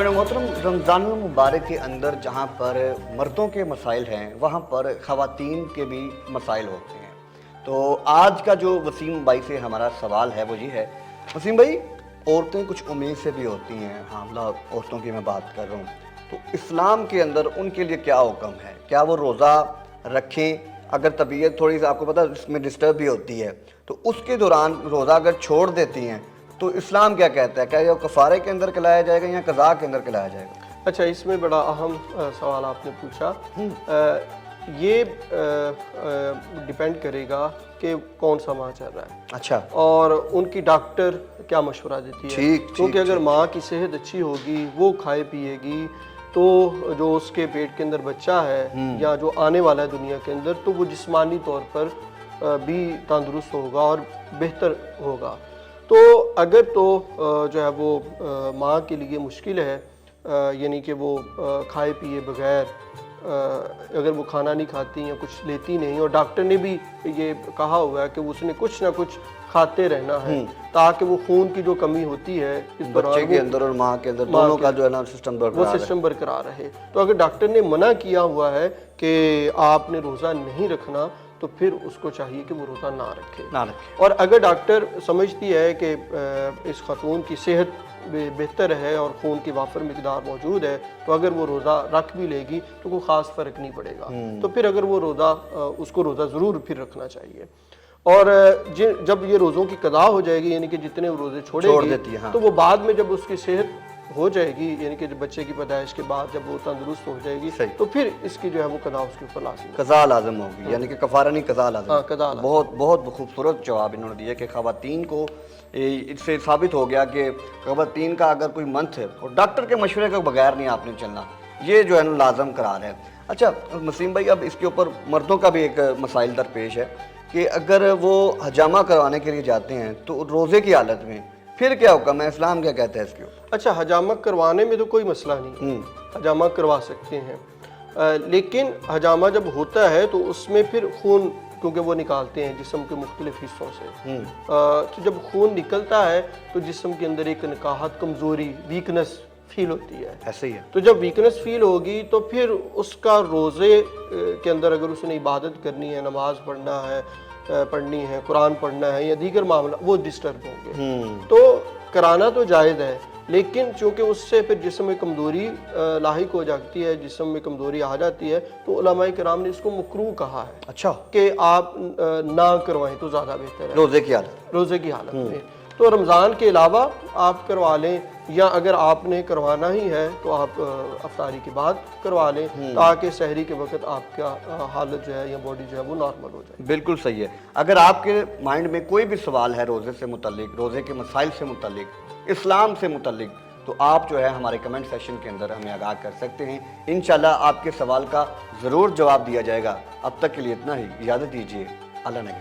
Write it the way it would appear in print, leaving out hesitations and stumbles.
सामने मोहतरम, रमज़ान मुबारक के अंदर जहाँ पर मर्दों के मसाइल हैं वहाँ पर ख़वातीन के भी मसाइल होते हैं। तो आज का जो वसीम भाई से हमारा सवाल है वो ये है, वसीम भाई, औरतें कुछ उम्मीद से भी होती हैं, हामला औरतों की मैं बात कर रहा हूँ, तो इस्लाम के अंदर उनके लिए क्या हुक्म है? क्या वो रोज़ा रखें? अगर तबीयत थोड़ी सी आपको पता इसमें डिस्टर्ब भी होती है तो उसके दौरान रोज़ा अगर छोड़ देती हैं तो इस्लाम क्या कहता है? क्या ये कफ़ारे के अंदर खिलाया जाएगा या कज़ा के अंदर खिलाया जाएगा? अच्छा, इसमें बड़ा अहम सवाल आपने पूछा। ये डिपेंड करेगा कि कौन सा माँ चल रहा है। अच्छा। और उनकी डॉक्टर क्या मशवरा देती है। ठीक, क्योंकि अगर माँ की सेहत अच्छी होगी, वो खाए पिएगी, तो जो उसके पेट के अंदर बच्चा है या जो आने वाला है दुनिया के अंदर, तो वो जिस्मानी तौर पर भी तंदुरुस्त होगा और बेहतर होगा। तो अगर तो जो है वो माँ के लिए मुश्किल है, यानी कि वो खाए पिए बगैर, अगर वो खाना नहीं खाती या कुछ लेती नहीं, और डॉक्टर ने भी ये कहा हुआ है कि उसने कुछ ना कुछ खाते रहना है ताकि वो खून की जो कमी होती है इस बच्चे के अंदर और माँ के अंदर दोनों का जो है ना सिस्टम बरकरार रहे। तो अगर डॉक्टर ने मना किया हुआ है कि आपने रोज़ा नहीं रखना, तो फिर उसको चाहिए कि वो रोज़ा ना रखे। और अगर डॉक्टर समझती है कि इस खातून की सेहत बेहतर है और खून की वाफर मिकदार मौजूद है, तो अगर वो रोज़ा रख भी लेगी तो कोई ख़ास फ़र्क नहीं पड़ेगा। तो फिर अगर वो उसको रोज़ा ज़रूर फिर रखना चाहिए। और जब ये रोज़ों की कज़ा हो जाएगी, यानी कि जितने वो रोज़े छोड़ देती है, तो वो बाद में जब उसकी सेहत हो जाएगी, यानी कि जब बच्चे की पैदाइश के बाद जब वो तंदुरुस्त हो जाएगी, तो फिर इसकी जो है वो कज़ा उसके ऊपर लाज़िम, कज़ा लाज़िम होगी। यानी कि कफ़ारा नहीं, कज़ा लाज़िम। कज़ा। बहुत बहुत खूबसूरत जवाब इन्होंने दिया कि ख़वातीन को इससे साबित हो गया कि ख़वातीन का अगर कोई मंथ है और डॉक्टर के मशवरे के बगैर नहीं आपने चलना, ये जो है ना लाज़िम करार है। अच्छा वसीम भाई, अब इसके ऊपर मर्दों का भी एक मसाइल दरपेश है कि अगर वो हजामा करवाने के लिए जाते हैं तो रोज़े की हालत में फिर क्या हुक्म है? इस्लाम क्या कहता है इसके ऊपर? अच्छा, हजामा करवाने में तो कोई मसला नहीं, हजामा करवा सकते हैं। लेकिन हजामा जब होता है तो उसमें फिर खून, क्योंकि वो निकालते हैं जिस्म के मुख्तलिफ हिस्सों से, तो जब खून निकलता है तो जिस्म के अंदर एक नकाहत, कमज़ोरी, वीकनेस फील होती है। ऐसे ही है। तो जब वीकनेस फील होगी तो फिर उसका रोज़े के अंदर अगर उसने इबादत करनी है, नमाज पढ़नी है, कुरान पढ़ना है या दीगर मामला, वो डिस्टर्ब होंगे। तो कराना तो जायज़ है, लेकिन चूँकि उससे फिर जिस्म में कमज़ोरी लाहिक हो जाती है, जिस्म में कमज़ोरी आ जाती है, तो उलमाए किराम ने इसको मकरूह कहा है। अच्छा, कि आप ना करवाएं तो ज़्यादा बेहतर है रोज़े की हालत में। तो रमज़ान के अलावा आप करवा लें, या अगर आपने करवाना ही है तो आप अफ्तारी के बाद करवा लें, ताकि सहरी के वक्त आपका हालत जो है या बॉडी जो है वो नॉर्मल हो जाए। बिल्कुल सही है। अगर आपके माइंड में कोई भी सवाल है रोज़े से मुतल्लिक, रोज़े के मसाइल से मुतल्लिक, इस्लाम से मुतल्लिक, तो आप जो है हमारे कमेंट सेक्शन के अंदर हमें आगाह कर सकते हैं। इंशाल्लाह आपके सवाल का ज़रूर जवाब दिया जाएगा। अब तक के लिए इतना ही। इजाज़त दीजिए। अल्लाह ने